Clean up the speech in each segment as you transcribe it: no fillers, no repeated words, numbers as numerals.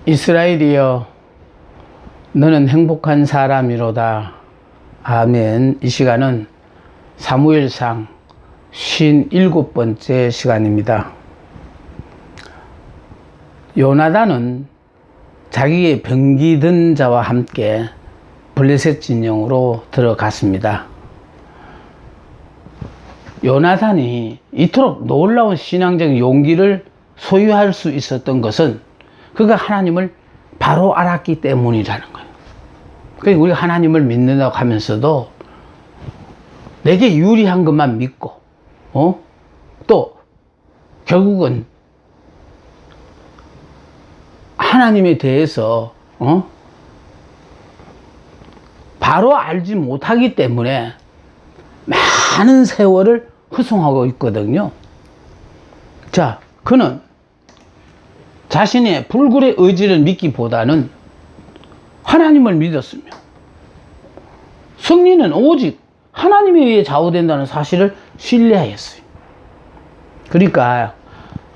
이스라엘이여, 너는 행복한 사람이로다. 아멘. 이 시간은 사무엘상 57번째 시간입니다. 요나단은 자기의 병기든 자와 함께 블레셋 진영으로 들어갔습니다. 요나단이 이토록 놀라운 신앙적 용기를 소유할 수 있었던 것은 그가 하나님을 바로 알았기 때문이라는 거예요. 그러니까 우리가 하나님을 믿는다고 하면서도 내게 유리한 것만 믿고 또 결국은 하나님에 대해서 바로 알지 못하기 때문에 많은 세월을 허송하고 있거든요. 자, 그는 자신의 불굴의 의지를 믿기보다는 하나님을 믿었으며 승리는 오직 하나님에 의해 좌우된다는 사실을 신뢰하였어요. 그러니까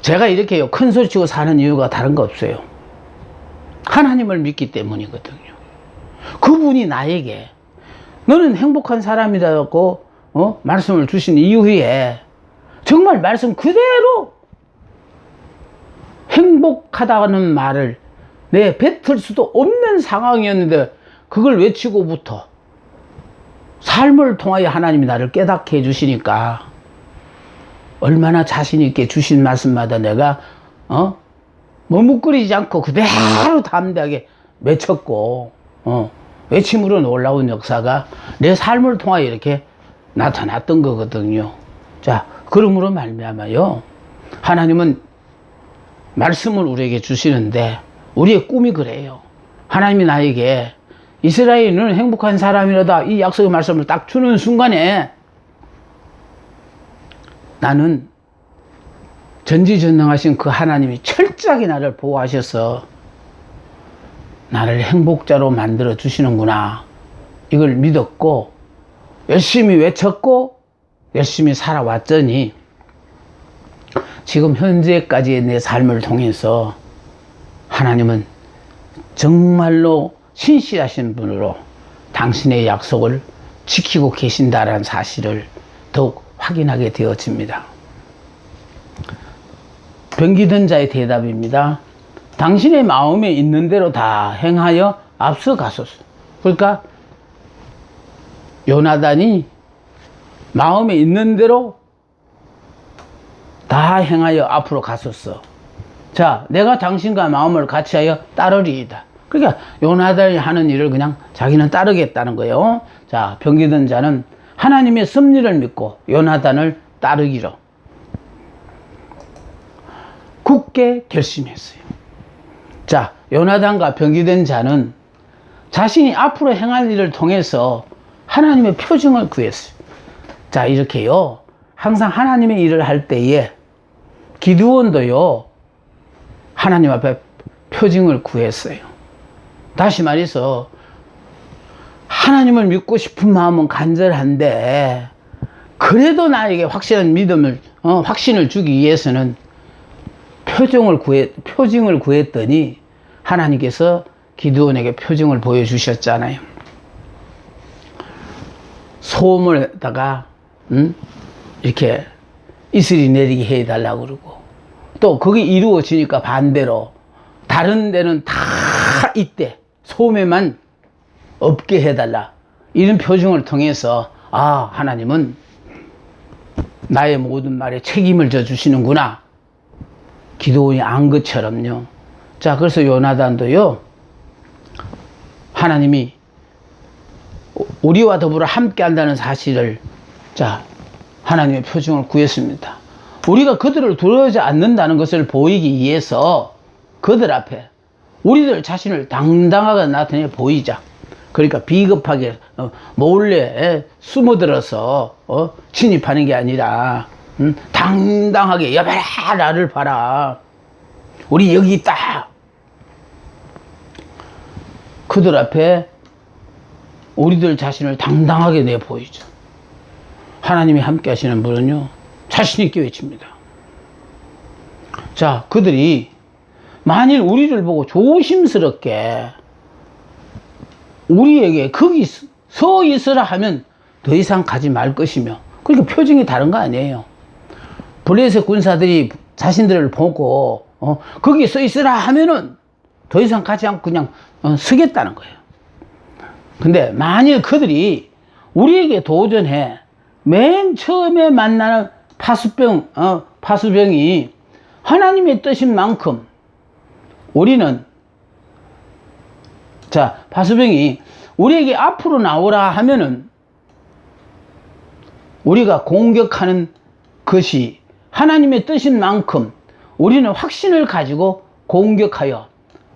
제가 이렇게 큰 소리치고 사는 이유가 다른 거 없어요. 하나님을 믿기 때문이거든요. 그분이 나에게 너는 행복한 사람이라고 말씀을 주신 이후에 정말 말씀 그대로 행복하다는 말을 내 뱉을 수도 없는 상황이었는데 그걸 외치고부터 삶을 통하여 하나님이 나를 깨닫게 해주시니까 얼마나 자신 있게 주신 말씀마다 내가 머뭇거리지 않고 그대로 담대하게 외쳤고 외침으로 놀라운 역사가 내 삶을 통하여 이렇게 나타났던 거거든요. 자, 그러므로 말미암아요, 하나님은 말씀을 우리에게 주시는데 우리의 꿈이 그래요. 하나님이 나에게 이스라엘은 행복한 사람이라다 이 약속의 말씀을 딱 주는 순간에 나는 전지전능하신 그 하나님이 철저하게 나를 보호하셔서 나를 행복자로 만들어 주시는구나, 이걸 믿었고 열심히 외쳤고 열심히 살아왔더니 지금 현재까지의 내 삶을 통해서 하나님은 정말로 신실하신 분으로 당신의 약속을 지키고 계신다라는 사실을 더욱 확인하게 되어집니다. 병기든 자의 대답입니다. 당신의 마음에 있는 대로 다 행하여 앞서가소서. 그러니까 요나단이 마음에 있는 대로 다 행하여 앞으로 갔었어. 자, 내가 당신과 마음을 같이하여 따르리이다. 그러니까 요나단이 하는 일을 그냥 자기는 따르겠다는 거예요. 자, 병기든 자는 하나님의 섭리를 믿고 요나단을 따르기로 굳게 결심했어요. 자, 요나단과 병기든 자는 자신이 앞으로 행할 일을 통해서 하나님의 표징을 구했어요. 자, 이렇게요, 항상 하나님의 일을 할 때에 기드온도요 하나님 앞에 표징을 구했어요. 다시 말해서 하나님을 믿고 싶은 마음은 간절한데 그래도 나에게 확실한 믿음을 확신을 주기 위해서는 표징을 구했더니 하나님께서 기드온에게 표징을 보여주셨잖아요. 소음을다가 이렇게 이슬이 내리게 해달라고 그러고, 또 그게 이루어지니까 반대로 다른 데는 다 이때 소매만 없게 해달라, 이런 표징을 통해서 하나님은 나의 모든 말에 책임을 져 주시는구나, 기드온이 안 것처럼요. 자, 그래서 요나단도요 하나님이 우리와 더불어 함께 한다는 사실을 하나님의 표징을 구했습니다. 우리가 그들을 두려워하지 않는다는 것을 보이기 위해서 그들 앞에 우리들 자신을 당당하게 나타내 보이자. 그러니까 비겁하게 몰래 숨어들어서 침입하는 게 아니라 당당하게 여봐라, 나를 봐라, 우리 여기 있다. 그들 앞에 우리들 자신을 당당하게 내 보이죠. 하나님이 함께 하시는 분은요 자신 있게 외칩니다. 자, 그들이 만일 우리를 보고 조심스럽게 우리에게 거기 서 있으라 하면 더 이상 가지 말 것이며, 그러니까 표정이 다른 거 아니에요. 블레셋 군사들이 자신들을 보고 거기 서 있으라 하면은 더 이상 가지 않고 그냥 서겠다는 거예요. 근데 만일 그들이 우리에게 도전해 맨 처음에 만나는 파수병이 하나님의 뜻인 만큼 우리는, 자, 파수병이 우리에게 앞으로 나오라 하면은 우리가 공격하는 것이 하나님의 뜻인 만큼 우리는 확신을 가지고 공격하여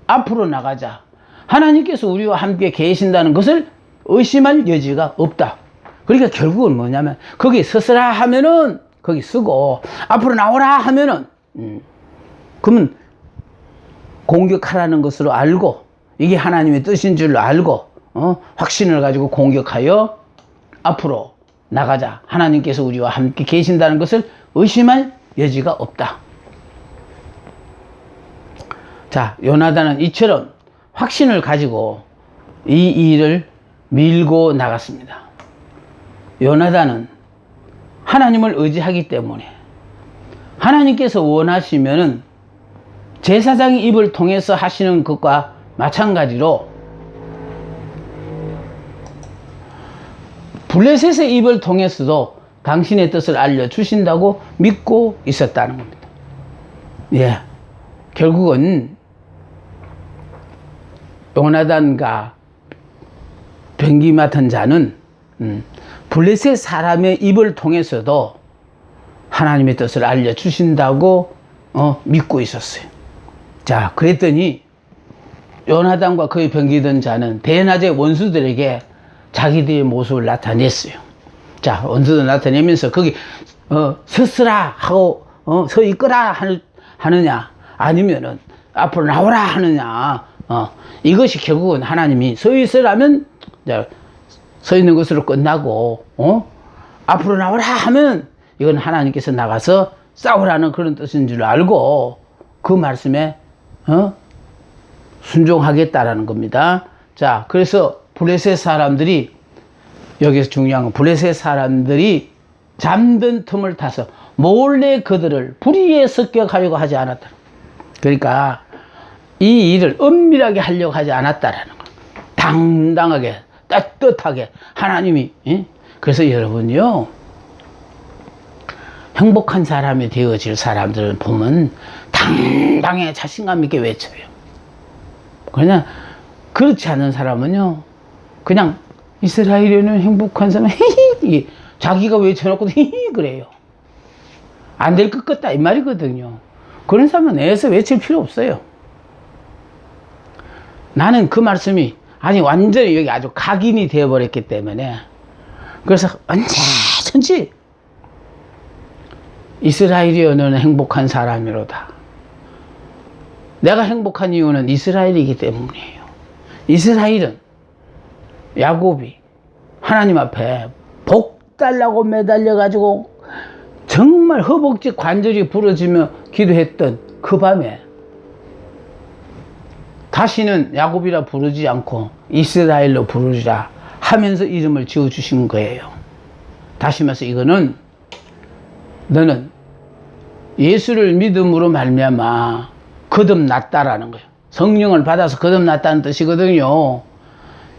앞으로 나가자. 하나님께서 우리와 함께 계신다는 것을 의심할 여지가 없다. 그러니까 결국은 뭐냐면 거기 서서라 하면은 거기 서고, 앞으로 나오라 하면은 그러면 공격하라는 것으로 알고, 이게 하나님의 뜻인 줄로 알고 확신을 가지고 공격하여 앞으로 나가자. 하나님께서 우리와 함께 계신다는 것을 의심할 여지가 없다. 자, 요나단은 이처럼 확신을 가지고 이 일을 밀고 나갔습니다. 요나단은 하나님을 의지하기 때문에 하나님께서 원하시면은 제사장의 입을 통해서 하시는 것과 마찬가지로 블레셋의 입을 통해서도 당신의 뜻을 알려주신다고 믿고 있었다는 겁니다. 예, 결국은 요나단과 병기 맡은 자는 블레셋 사람의 입을 통해서도 하나님의 뜻을 알려주신다고 믿고 있었어요. 자, 그랬더니 요나단과 그의 병기던 자는 대낮에 원수들에게 자기들의 모습을 나타냈어요. 자, 원수들 나타내면서 거기 서서라 하고 서 있거라 하느냐, 아니면은 앞으로 나오라 하느냐, 이것이 결국은 하나님이 서 있으라면 서 있는 것으로 끝나고 앞으로 나오라 하면 이건 하나님께서 나가서 싸우라는 그런 뜻인 줄 알고 그 말씀에 순종하겠다라는 겁니다. 자, 그래서 블레셋 사람들이, 여기서 중요한 건 블레셋 사람들이 잠든 틈을 타서 몰래 그들을 불의에 습격하려고 하지 않았다. 그러니까 이 일을 은밀하게 하려고 하지 않았다라는 거. 당당하게, 따뜻하게 하나님이. 그래서 여러분요, 행복한 사람이 되어질 사람들을 보면 당당해 자신감 있게 외쳐요. 그냥 그렇지 않은 사람은요, 그냥 이스라엘에는 행복한 사람, 히히, 자기가 외쳐놓고 히히 그래요. 안 될 것 같다 이 말이거든요. 그런 사람은 애에서 외칠 필요 없어요. 나는 그 말씀이 아니 완전히 여기 아주 각인이 되어버렸기 때문에, 그래서 언제든지 이스라엘이여는 행복한 사람이로다. 내가 행복한 이유는 이스라엘이기 때문이에요. 이스라엘은 야곱이 하나님 앞에 복 달라고 매달려가지고 정말 허벅지 관절이 부러지며 기도했던 그 밤에 다시는 야곱이라 부르지 않고 이스라엘로 부르자 하면서 이름을 지어주신 거예요. 다시 말해서 이거는 너는 예수를 믿음으로 말미암아 거듭났다라는 거예요. 성령을 받아서 거듭났다는 뜻이거든요.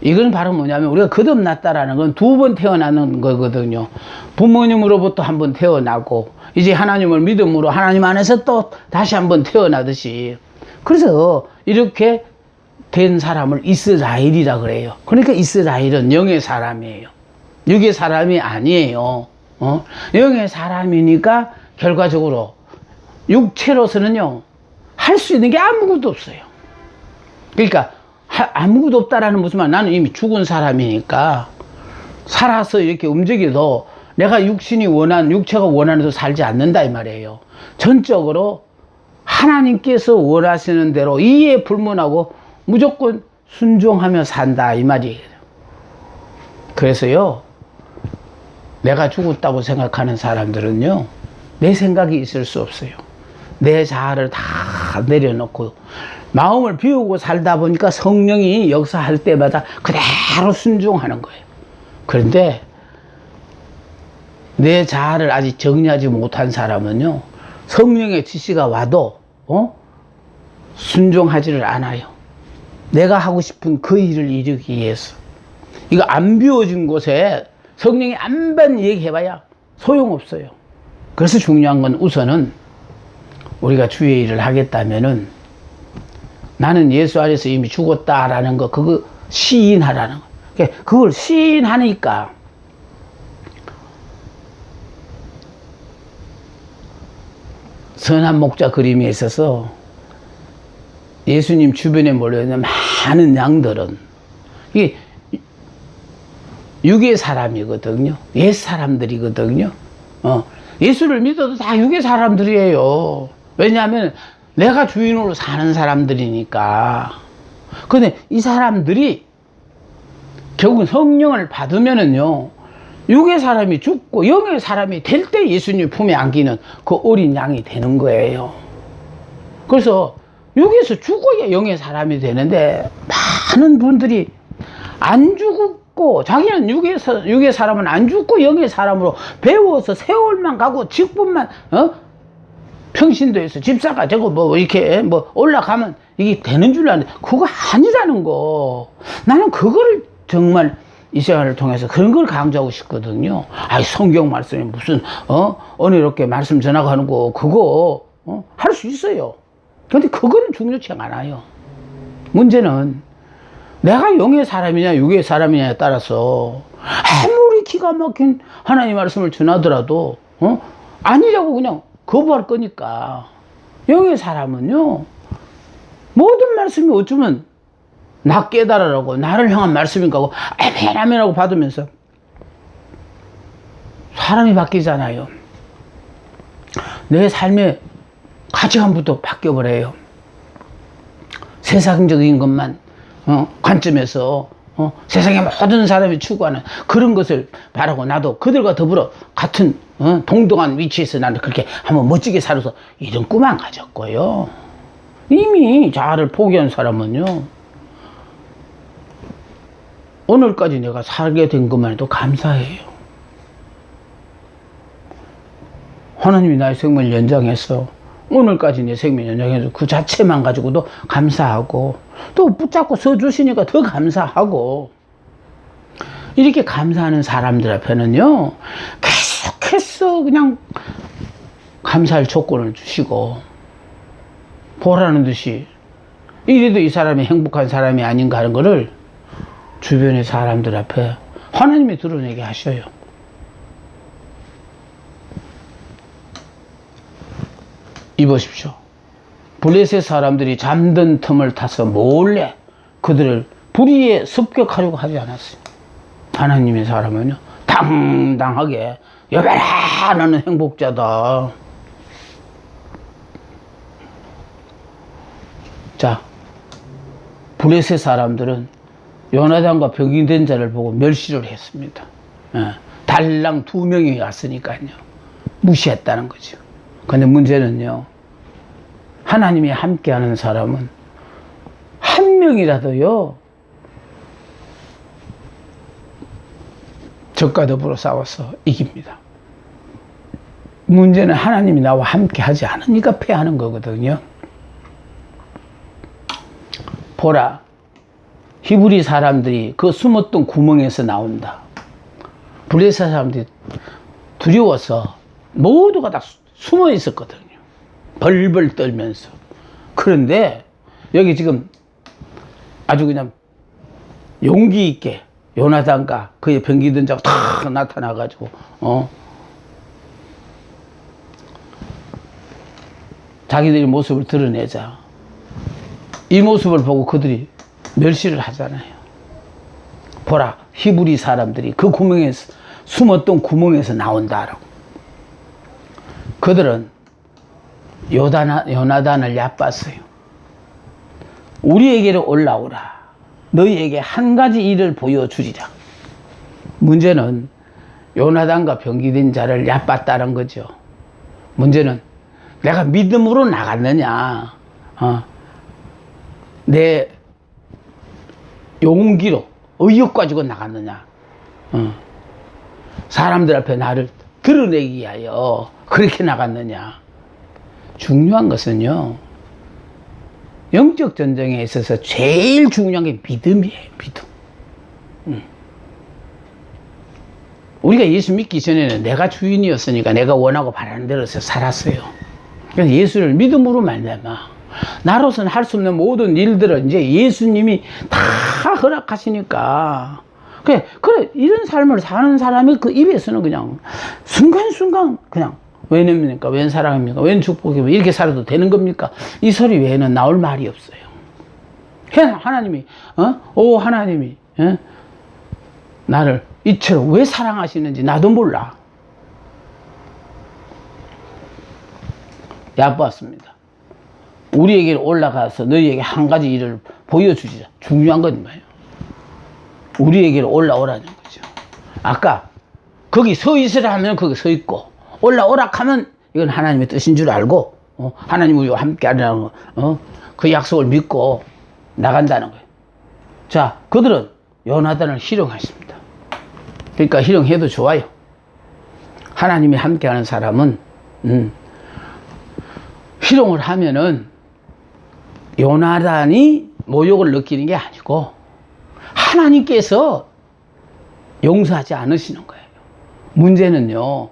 이건 바로 뭐냐면 우리가 거듭났다라는 건 두 번 태어나는 거거든요. 부모님으로부터 한 번 태어나고 이제 하나님을 믿음으로 하나님 안에서 또 다시 한 번 태어나듯이, 그래서 이렇게 된 사람을 이스라엘이라 그래요. 그러니까 이스라엘은 영의 사람이에요. 육의 사람이 아니에요. 영의 사람이니까 결과적으로 육체로서는요, 할 수 있는 게 아무것도 없어요. 그러니까 아무것도 없다라는 무슨 말, 나는 이미 죽은 사람이니까 살아서 이렇게 움직여도 내가 육체가 원하는 대로 살지 않는다 이 말이에요. 전적으로 하나님께서 원하시는 대로 이에 불문하고 무조건 순종하며 산다 이 말이에요. 그래서요, 내가 죽었다고 생각하는 사람들은요, 내 생각이 있을 수 없어요. 내 자아를 다 내려놓고 마음을 비우고 살다 보니까 성령이 역사할 때마다 그대로 순종하는 거예요. 그런데 내 자아를 아직 정리하지 못한 사람은요, 성령의 지시가 와도 순종하지를 않아요. 내가 하고 싶은 그 일을 이루기 위해서. 이거 안 비워진 곳에 성령이 안반 얘기해봐야 소용없어요. 그래서 중요한 건 우선은 우리가 주의 일을 하겠다면은 나는 예수 안에서 이미 죽었다라는 거, 그거 시인하라는 거. 그걸 시인하니까 선한 목자 그림에 있어서 예수님 주변에 몰려있는 많은 양들은 이게 육의 사람이거든요. 옛 사람들이거든요. 예수를 믿어도 다 육의 사람들이에요. 왜냐하면 내가 주인으로 사는 사람들이니까. 근데 이 사람들이 결국은 성령을 받으면은요, 육의 사람이 죽고 영의 사람이 될 때 예수님 품에 안기는 그 어린 양이 되는 거예요. 그래서 육에서 죽어야 영의 사람이 되는데, 많은 분들이 안 죽고, 자기는 육의 사람은 안 죽고 영의 사람으로 배워서 세월만 가고 직분만, 평신도에서 집사가 되고 이렇게 올라가면 이게 되는 줄 아는데, 그거 아니라는 거. 나는 그거를 정말 이 시간을 통해서 그런 걸 강조하고 싶거든요. 성경 말씀이 무슨, 이렇게 말씀 전하고 거, 그거, 할 수 있어요. 근데 그거는 중요치 않아요. 문제는 내가 영의 사람이냐, 육의 사람이냐에 따라서 아무리 기가 막힌 하나님의 말씀을 전하더라도, 아니라고 그냥 거부할 거니까. 영의 사람은요, 모든 말씀이 어쩌면 나 깨달으라고, 나를 향한 말씀인가 하고, 아멘 하고 받으면서 사람이 바뀌잖아요. 내 삶의 가치관부터 바뀌어버려요. 세상적인 것만 관점에서 세상의 모든 사람이 추구하는 그런 것을 바라고, 나도 그들과 더불어 같은 동등한 위치에서 나는 그렇게 한번 멋지게 살아서 이런 꿈 안 가졌고요. 이미 자아를 포기한 사람은요, 오늘까지 내가 살게 된 것만 해도 감사해요. 하나님이 나의 생명을 연장해서 오늘까지 내 생명 연장해서 그 자체만 가지고도 감사하고, 또 붙잡고 서주시니까 더 감사하고, 이렇게 감사하는 사람들 앞에는요, 계속해서 그냥 감사할 조건을 주시고, 보라는 듯이 이래도 이 사람이 행복한 사람이 아닌가 하는 거를 주변의 사람들 앞에 하나님이 드러내게 하셔요. 이보십시오. 블레셋 사람들이 잠든 틈을 타서 몰래 그들을 불의에 습격하려고 하지 않았어요. 하나님의 사람은요, 당당하게 여봐라, 나는 행복자다. 자, 블레셋 사람들은 요나단과 병이 자를 보고 멸시를 했습니다. 달랑 2명이 왔으니까요. 무시했다는 거죠. 근데 문제는요, 하나님이 함께하는 사람은 한 명이라도요, 적과 더불어 싸워서 이깁니다. 문제는 하나님이 나와 함께 하지 않으니까 패하는 거거든요. 보라, 히브리 사람들이 그 숨었던 구멍에서 나온다. 블레셋 사람들이 두려워서 모두가 다 숨어 있었거든요. 벌벌 떨면서. 그런데 여기 지금 아주 그냥 용기 있게 요나단과 그의 병기든 자가 탁 나타나가지고 자기들의 모습을 드러내자. 이 모습을 보고 그들이 멸시를 하잖아요. 보라, 히브리 사람들이 그 구멍에서, 숨었던 구멍에서 나온다라고. 그들은 요나단을 얕봤어요. 우리에게로 올라오라. 너희에게 한 가지 일을 보여주리라. 문제는 요나단과 병기된 자를 얕봤다는 거죠. 문제는 내가 믿음으로 나갔느냐, 내 용기로 의욕 가지고 나갔느냐, 사람들 앞에 나를 드러내기 위하여 그렇게 나갔느냐. 중요한 것은요, 영적 전쟁에 있어서 제일 중요한 게 믿음이에요. 믿음. 우리가 예수 믿기 전에는 내가 주인이었으니까 내가 원하고 바라는 대로 살았어요. 그래서 예수를 믿음으로 말미암아 나로서는 할 수 없는 모든 일들을 이제 예수님이 다 허락하시니까, 그래 이런 삶을 사는 사람이 그 입에서는 그냥 순간순간 그냥 웬 은입니까? 웬 사랑입니까? 웬 축복입니까? 이렇게 살아도 되는 겁니까? 이 소리 외에는 나올 말이 없어요. 하나님이 하나님이 나를 이처럼 왜 사랑하시는지 나도 몰라. 얕봤습니다. 우리에게 올라가서 너희에게 한 가지 일을 보여주자. 중요한 건 뭐예요? 우리에게로 올라오라는 거죠. 아까 거기 서 있으라 하면 거기 서 있고, 올라오라 하면 이건 하나님의 뜻인 줄 알고, 하나님 우리와 함께 하라는 거, 그 약속을 믿고 나간다는 거예요. 자, 그들은 요나단을 희롱했습니다. 그러니까 희롱해도 좋아요. 하나님이 함께 하는 사람은 희롱을 하면은 요나단이 모욕을 느끼는 게 아니고 하나님께서 용서하지 않으시는 거예요. 문제는요,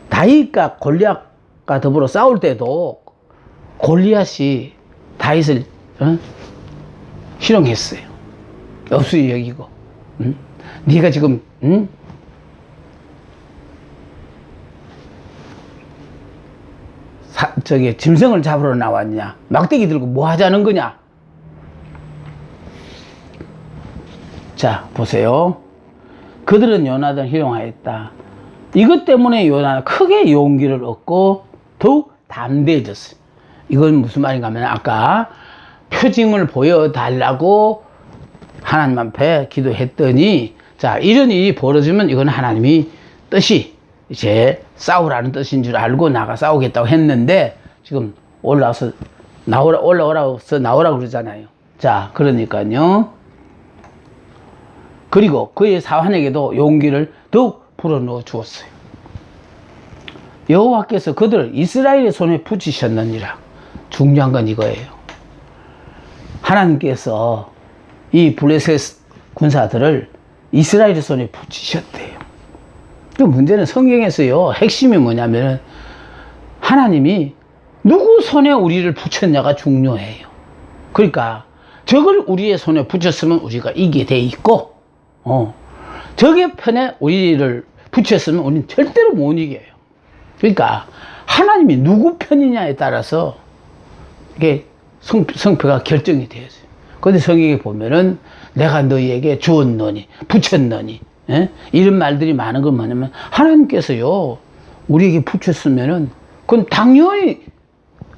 다윗과 골리앗과 더불어 싸울 때도 골리앗이 다윗을 희롱했어요. 없이 여기고, 네가 지금 짐승을 잡으러 나왔냐? 막대기 들고 뭐 하자는 거냐? 자, 보세요. 그들은 요나단을 희롱하였다. 이것 때문에 요나는 크게 용기를 얻고 더욱 담대해졌어요. 이건 무슨 말인가 하면 아까 표징을 보여달라고 하나님 앞에 기도했더니, 자, 이런 일이 벌어지면 이건 하나님이 뜻이 이제 싸우라는 뜻인 줄 알고 나가 싸우겠다고 했는데, 지금 올라와서 올라오라고 그러잖아요. 자, 그러니까요. 그리고 그의 사환에게도 용기를 더욱 불어넣어 주었어요. 여호와께서 그들을 이스라엘의 손에 붙이셨느니라. 중요한 건 이거예요. 하나님께서 이 블레셋 군사들을 이스라엘의 손에 붙이셨대요. 그 문제는 성경에서요, 핵심이 뭐냐면은 하나님이 누구 손에 우리를 붙였냐가 중요해요. 그러니까 적을 우리의 손에 붙였으면 우리가 이기게 돼 있고, 적의 편에 우리를 붙였으면 우리는 절대로 못 이겨요. 그러니까 하나님이 누구 편이냐에 따라서 이게 성패가 결정이 되어져요. 그런데 성경에 보면은 내가 너희에게 주었노니 붙였노니, 이런 말들이 많은 건 뭐냐면 하나님께서요 우리에게 붙였으면은 그건 당연히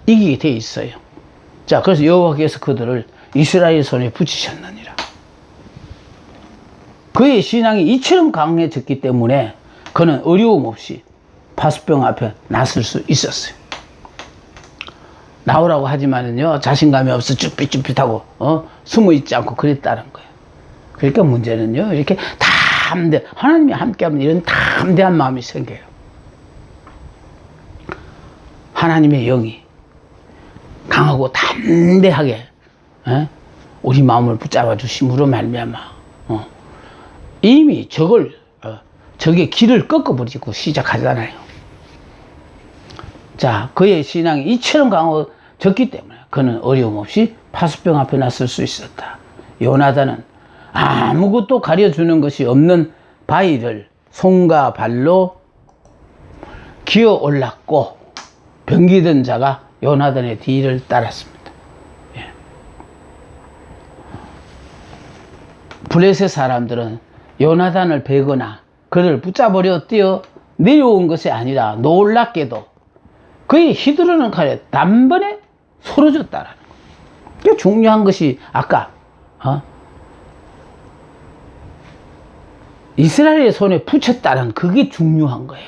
이기게 돼 있어요. 자, 그래서 여호와께서 그들을 이스라엘 손에 붙이셨느니라. 그의 신앙이 이처럼 강해졌기 때문에 그는 어려움 없이 파수병 앞에 나설 수 있었어요. 나오라고 하지만은요, 자신감이 없어 쭈삣쭈삣하고, 숨어 있지 않고 그랬다는 거예요. 그러니까 문제는요, 이렇게 하나님이 함께하면 이런 담대한 마음이 생겨요. 하나님의 영이 강하고 담대하게, 우리 마음을 붙잡아 주심으로 말미암아, 이미 적의 길을 꺾어버리고 시작하잖아요. 자, 그의 신앙이 이처럼 강해졌기 때문에 그는 어려움 없이 파수병 앞에 나설 수 있었다. 요나단은 아무것도 가려주는 것이 없는 바위를 손과 발로 기어 올랐고 병기든 자가 요나단의 뒤를 따랐습니다. 예. 블레셋 사람들은 요나단을 베거나 그를 붙잡으려 뛰어 내려온 것이 아니라 놀랍게도 그의 휘두르는 칼에 단번에 소러졌다라는 거예요. 중요한 것이 아까 이스라엘의 손에 붙였다는 그게 중요한 거예요.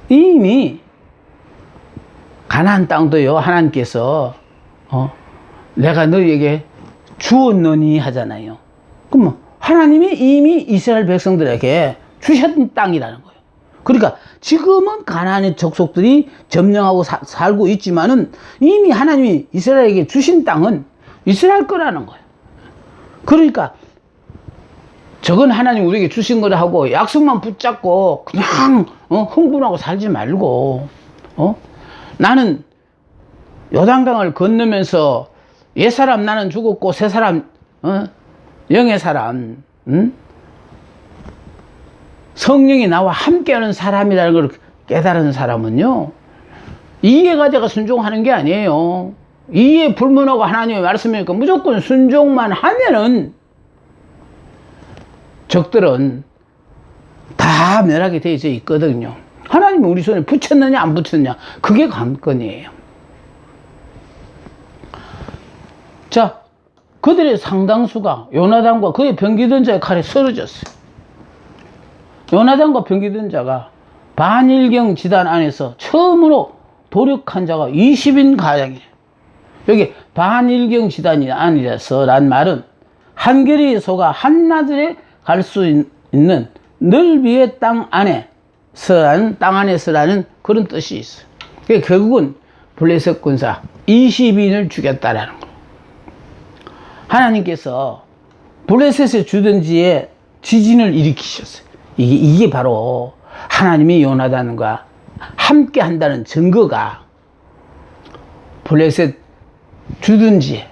이미 가나안 땅도요, 하나님께서 내가 너희에게 주었느니 하잖아요. 그럼 하나님이 이미 이스라엘 백성들에게 주셨던 땅이라는 거예요. 그러니까 지금은 가나안의 족속들이 점령하고 살고 있지만은 이미 하나님이 이스라엘에게 주신 땅은 이스라엘 거라는 거예요. 그러니까 저건 하나님 우리에게 주신 거라 하고 약속만 붙잡고 그냥 흥분하고 살지 말고 나는 요단강을 건너면서 옛사람 나는 죽었고 새사람 영의 사람 성령이 나와 함께하는 사람이라는 걸 깨달은 사람은요, 이해가지고 순종하는 게 아니에요. 이해 불문하고 하나님의 말씀이니까 무조건 순종만 하면은 적들은 다 멸하게 되어 있거든요. 하나님은 우리 손에 붙였느냐 안 붙였느냐, 그게 관건이에요. 자, 그들의 상당수가 요나단과 그의 병기던 자의 칼에 쓰러졌어요. 요나단과 병기던 자가 반일경 지단 안에서 처음으로 도륙한 자가 20인 가량이에요. 여기 반일경 지단이 아니라서 란 말은 한 개의 소가 한나절에 갈 수 있는 넓이의 땅 안에서라는 그런 뜻이 있어요. 그러니까 결국은 블레셋 군사 20인을 죽였다라는 거예요. 하나님께서 블레셋의 주둔지에 지진을 일으키셨어요. 이게 바로 하나님이 요나단과 함께 한다는 증거가 블레셋 주둔지에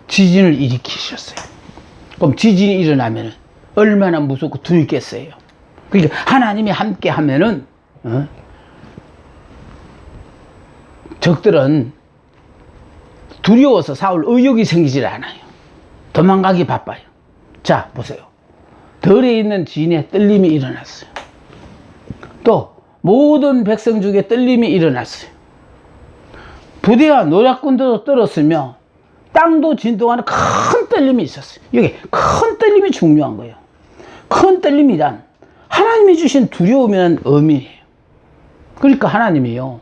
지진을 일으키셨어요. 그럼 지진이 일어나면 얼마나 무섭고 두렵겠어요. 그러니까 하나님이 함께 하면은 적들은 두려워서 싸울 의욕이 생기질 않아요. 도망가기 바빠요. 자, 보세요. 덜에 있는 지인의 떨림이 일어났어요. 또 모든 백성 중에 떨림이 일어났어요. 부대와 노략군도 떨었으며 땅도 진동하는 큰 떨림이 있었어요. 여기 큰 떨림이 중요한 거예요. 큰 떨림이란 하나님이 주신 두려움이라는 의미예요. 그러니까 하나님이요,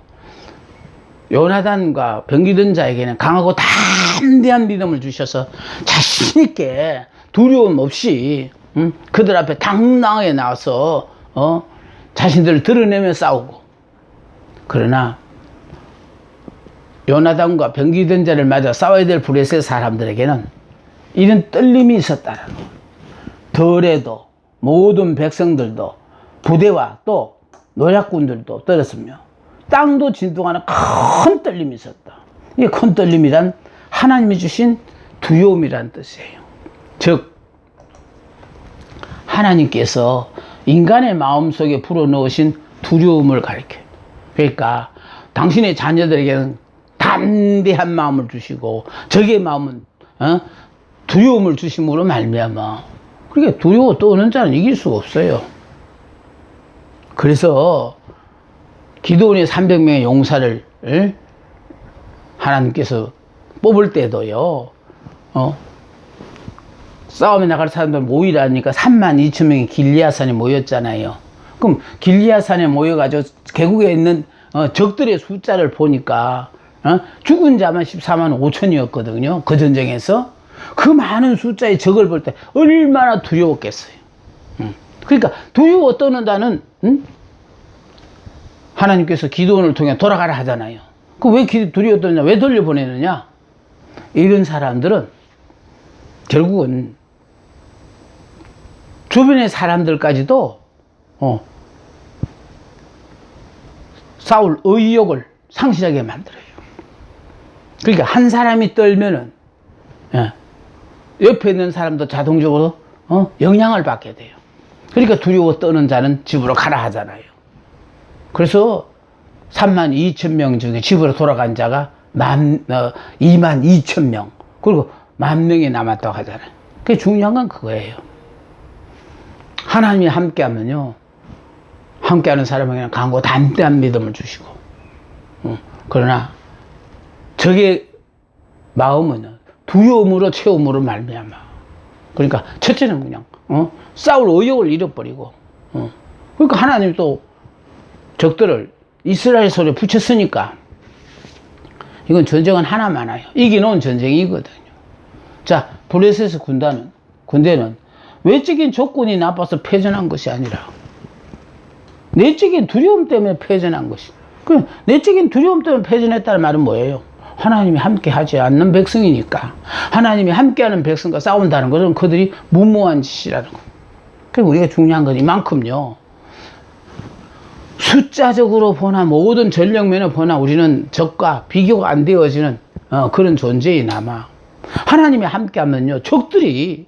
요나단과 병기던 자에게는 강하고 담대한 믿음을 주셔서 자신있게 두려움 없이 그들 앞에 당당하게 나와서 자신들을 드러내며 싸우고, 그러나 요나단과 병기던 자를 맞아 싸워야 될 블레셋 사람들에게는 이런 떨림이 있었다는 거예요. 덜에도 모든 백성들도 부대와 또 노략군들도 떨었으며 땅도 진동하는 큰 떨림이 있었다. 이 큰 떨림이란 하나님이 주신 두려움이란 뜻이에요. 즉 하나님께서 인간의 마음속에 불어넣으신 두려움을 가리켜요. 그러니까 당신의 자녀들에게는 담대한 마음을 주시고 적의 마음은 두려움을 주심으로 말미암아, 그러니까 두려워 떠오는 자는 이길 수가 없어요. 그래서 기드온의 300명의 용사를 하나님께서 뽑을 때도요, 싸움에 나갈 사람들 모이라니까 32,000명이 길리앗산에 모였잖아요. 그럼 길리앗산에 모여가지고 계곡에 있는 적들의 숫자를 보니까 죽은 자만 14만 5천이었거든요. 그 전쟁에서. 그 많은 숫자의 적을 볼 때 얼마나 두려웠겠어요. 그러니까 두려워 떠는다는 하나님께서 기드온을 통해 돌아가라 하잖아요. 그 왜 두려워 떠느냐, 왜 돌려보내느냐, 이런 사람들은 결국은 주변의 사람들까지도 싸울 의욕을 상실하게 만들어요. 그러니까 한 사람이 떨면은 옆에 있는 사람도 자동적으로 영향을 받게 돼요. 그러니까 두려워 떠는 자는 집으로 가라 하잖아요. 그래서 32,000명 중에 집으로 돌아간 자가 22,000명, 그리고 10,000명이 남았다고 하잖아요. 그게 중요한 건 그거예요. 하나님이 함께하면요, 함께하는 사람에게는 강고 담대한 믿음을 주시고, 그러나 적의 마음은 두려움으로 채움으로 말미암아. 그러니까 첫째는 그냥 싸울 의욕을 잃어버리고, 그러니까 하나님이 또 적들을 이스라엘 손에 붙였으니까 이건 전쟁은 하나 많아요. 이기는 전쟁이거든요. 자, 블레셋의 군대는 외적인 조건이 나빠서 패전한 것이 아니라 내적인 두려움 때문에 패전한 것이. 그 내적인 두려움 때문에 패전했다는 말은 뭐예요? 하나님이 함께 하지 않는 백성이니까. 하나님이 함께하는 백성과 싸운다는 것은 그들이 무모한 짓이라는 거. 그러니까 우리가 중요한 건 이만큼요. 숫자적으로 보나 모든 전력면을 보나 우리는 적과 비교가 안 되어지는 그런 존재이나마 하나님이 함께하면요 적들이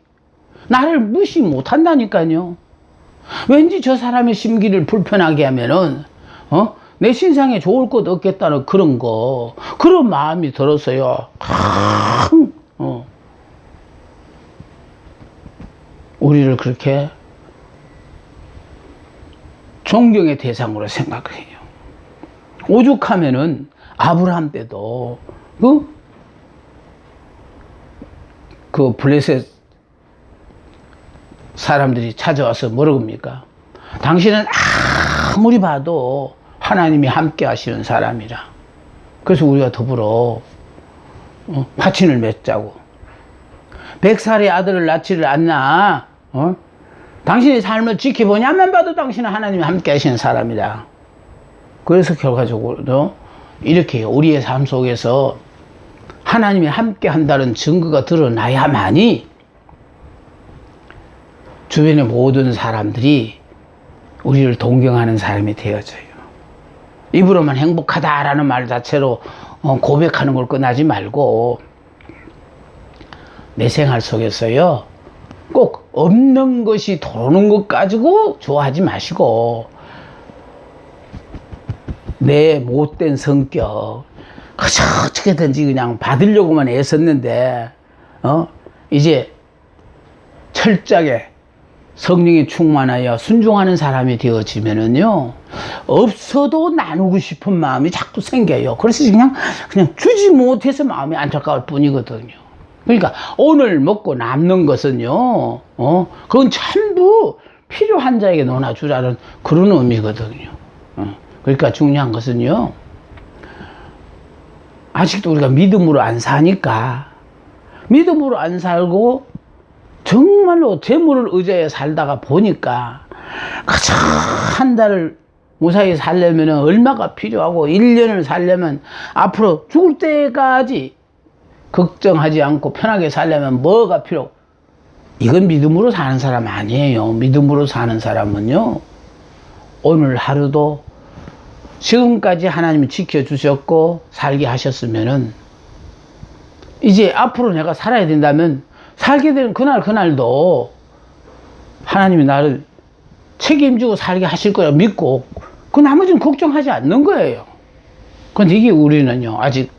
나를 무시 못한다니까요. 왠지 저 사람의 심기를 불편하게 하면은 내 신상에 좋을 것 없겠다는 그런 마음이 들어서요. 우리를 그렇게 존경의 대상으로 생각을 해요. 오죽하면은 아브라함 때도 그 블레셋 사람들이 찾아와서 뭐라고 합니까? 당신은 아무리 봐도 하나님이 함께 하시는 사람이라. 그래서 우리가 더불어 화친을 맺자고. 100살의 아들을 낳지를 않나? 당신의 삶을 지켜보냐면 봐도 당신은 하나님이 함께 하시는 사람이다. 그래서 결과적으로 이렇게 우리의 삶 속에서 하나님이 함께 한다는 증거가 드러나야만이 주변의 모든 사람들이 우리를 동경하는 사람이 되어져요. 입으로만 행복하다라는 말 자체로 고백하는 걸 끝나지 말고 내 생활 속에서요. 꼭 없는 것이 도는 것 가지고 좋아하지 마시고 내 못된 성격 그저 어떻게든지 그냥 받으려고만 애썼는데 이제 철저하게 성령이 충만하여 순종하는 사람이 되어지면은요 없어도 나누고 싶은 마음이 자꾸 생겨요. 그래서 그냥 주지 못해서 마음이 안타까울 뿐이거든요. 그러니까 오늘 먹고 남는 것은요 그건 전부 필요한 자에게 나눠주라는 그런 의미거든요. 그러니까 중요한 것은요 아직도 우리가 믿음으로 안 사니까 믿음으로 안 살고 정말로 재물을 의지해 살다가 보니까 그저 한 달을 무사히 살려면 얼마가 필요하고 1년을 살려면 앞으로 죽을 때까지 걱정하지 않고 편하게 살려면 뭐가 필요. 이건 믿음으로 사는 사람 아니에요. 믿음으로 사는 사람은요 오늘 하루도 지금까지 하나님이 지켜주셨고 살게 하셨으면은 이제 앞으로 내가 살아야 된다면 살게 되는 그날도 하나님이 나를 책임지고 살게 하실 거라 믿고 그 나머지는 걱정하지 않는 거예요. 근데 이게 우리는요 아직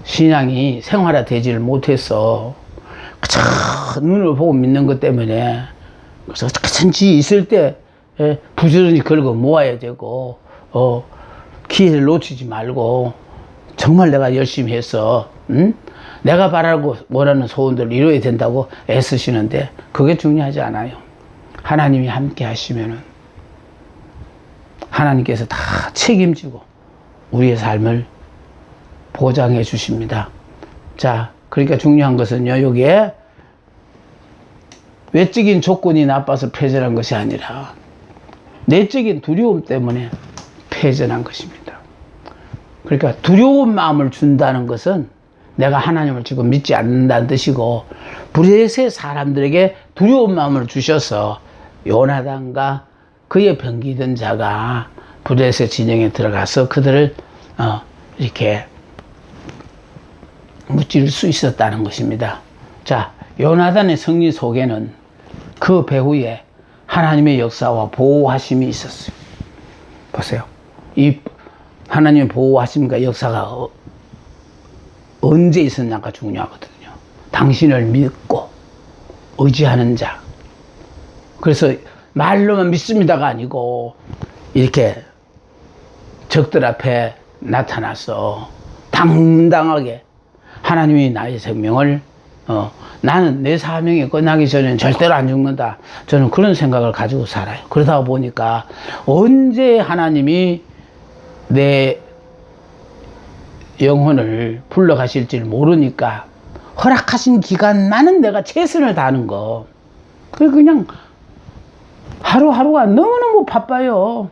신앙이 생활화되지를 못해서 그저 눈을 보고 믿는 것 때문에 그래서 어떻게든지 있을 때 부지런히 걸고 모아야 되고 기회를 놓치지 말고 정말 내가 열심히 해서 내가 바라고 원하는 소원들을 이루어야 된다고 애쓰시는데 그게 중요하지 않아요. 하나님이 함께 하시면은 하나님께서 다 책임지고 우리의 삶을 보장해 주십니다. 자, 그러니까 중요한 것은요, 여기에 외적인 조건이 나빠서 패전한 것이 아니라 내적인 두려움 때문에 패전한 것입니다. 그러니까 두려운 마음을 준다는 것은 내가 하나님을 지금 믿지 않는다는 뜻이고 블레셋 사람들에게 두려운 마음을 주셔서 요나단과 그의 병기던 자가 블레셋 진영에 들어가서 그들을 이렇게 무찌를 수 있었다는 것입니다. 자, 요나단의 승리 속에는 그 배후에 하나님의 역사와 보호하심이 있었어요. 보세요. 이 하나님의 보호하심과 역사가 언제 있었냐가 중요하거든요. 당신을 믿고 의지하는 자. 그래서 말로만 믿습니다가 아니고 이렇게 적들 앞에 나타나서 당당하게 하나님이 나의 생명을 나는 내 사명이 끝나기 전에는 절대로 안 죽는다. 저는 그런 생각을 가지고 살아요. 그러다 보니까 언제 하나님이 내 영혼을 불러가실 줄 모르니까 허락하신 기간만은 내가 최선을 다하는 거. 그냥 하루하루가 너무너무 바빠요.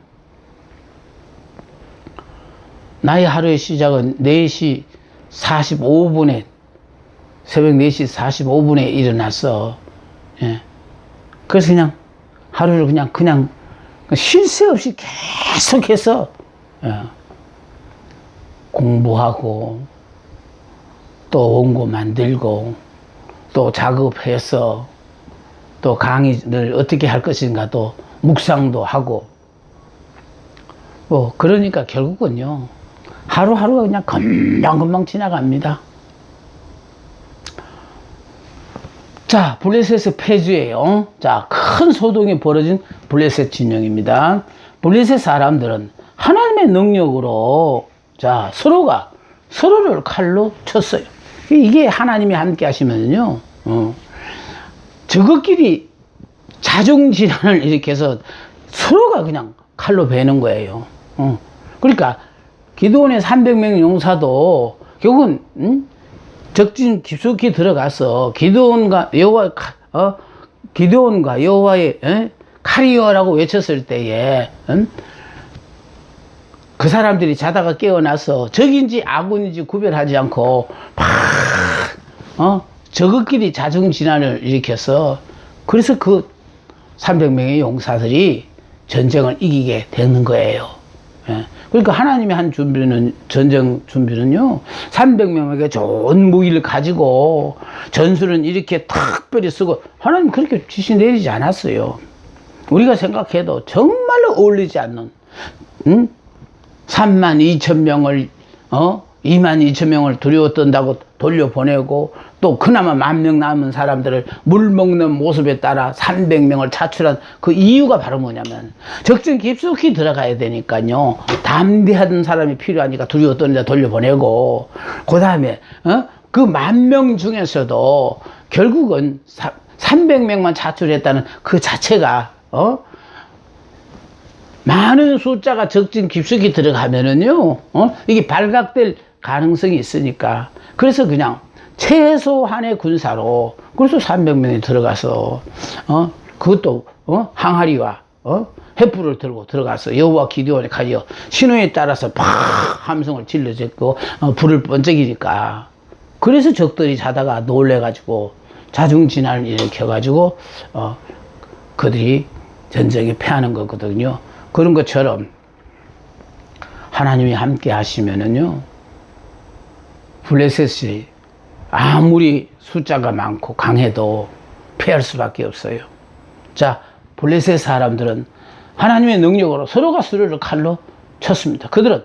나의 하루의 시작은 4시 45분에, 새벽 4시 45분에 일어났어. 예. 그래서 그냥 하루를 그냥 쉴 새 없이 계속해서 공부하고 또 원고 만들고 또 작업해서 또 강의를 어떻게 할 것인가 또 묵상도 하고 뭐 그러니까 결국은요 하루하루가 그냥 금방금방 지나갑니다. 자, 블레셋의 폐주예요. 자, 큰 소동이 벌어진 블레셋 진영입니다. 블레셋 사람들은 하나님의 능력으로 자 서로가 서로를 칼로 쳤어요. 이게 하나님이 함께 하시면요 저것끼리 자중질환을 일으켜서 서로가 그냥 칼로 베는 거예요. 그러니까 기드온의 300명 용사도 결국은 적진 깊숙이 들어가서 기드온과 여호와의 칼이여라고 외쳤을 때에 그 사람들이 자다가 깨어나서 적인지 아군인지 구별하지 않고 저것끼리 자중진환을 일으켜서 그래서 그 300명의 용사들이 전쟁을 이기게 되는 거예요. 그러니까 하나님이 한 준비는, 전쟁 준비는요 300명에게 좋은 무기를 가지고 전술은 이렇게 특별히 쓰고 하나님 그렇게 지시 내리지 않았어요. 우리가 생각해도 정말로 어울리지 않는 32,000명을 22,000명을 두려워 떤다고 돌려보내고 또 그나마 10,000명 남은 사람들을 물 먹는 모습에 따라 300명을 차출한 그 이유가 바로 뭐냐면 적정 깊숙이 들어가야 되니까요 담대한 사람이 필요하니까 두려워 떠는 자 돌려보내고 그 다음에 그 10,000명 중에서도 결국은 300명만 차출했다는 그 자체가 많은 숫자가 적진 깊숙이 들어가면은요 이게 발각될 가능성이 있으니까 그래서 그냥 최소한의 군사로 그래서 300명이 들어가서 그것도 항아리와 횃불을 들고 들어가서 여호와 기드온의 칼이여 신호에 따라서 팍 함성을 질러줬고 불을 번쩍이니까 그래서 적들이 자다가 놀래가지고 자중진환을 일으켜가지고 그들이 전쟁에 패하는 거거든요. 그런 것처럼 하나님이 함께 하시면은요 블레셋이 아무리 숫자가 많고 강해도 패할 수밖에 없어요. 자, 블레셋 사람들은 하나님의 능력으로 서로가 서로를 칼로 쳤습니다. 그들은